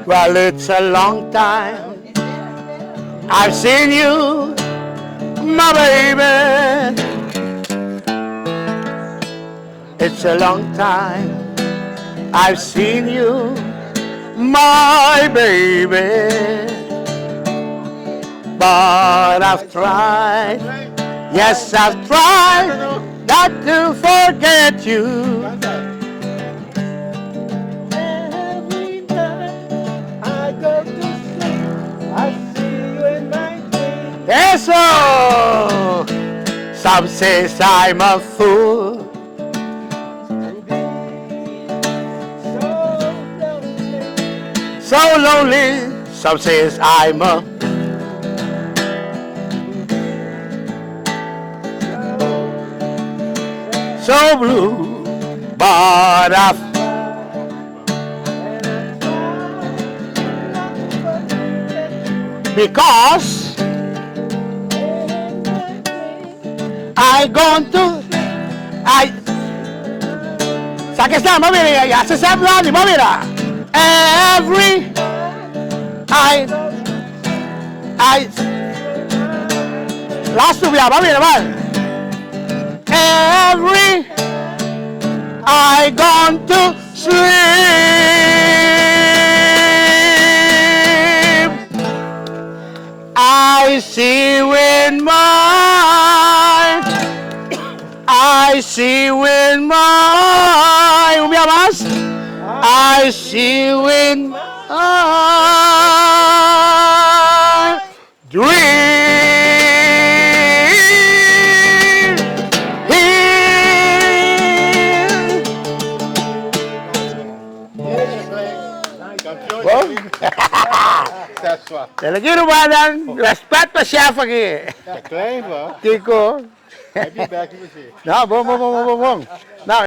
Well, it's a long time I've seen you, my baby. It's a long time I've seen you, my baby. But I've tried, yes, I've tried not to forget you. Every night I go to sleep, I see you in my dreams. Eso! Some says I'm a fool. So lonely. Some says I'm a so blue, but I've because I gone to Saque esta, mira, ya se sabe la mira. Every I last subia, mira, man. Every I gone to sleep. I see with my I see with my dream. Te lo quiero, madam. Respeito a chefe aqui. Tá klein, vó. Kiko. Heb je bij je Não, bom. Não,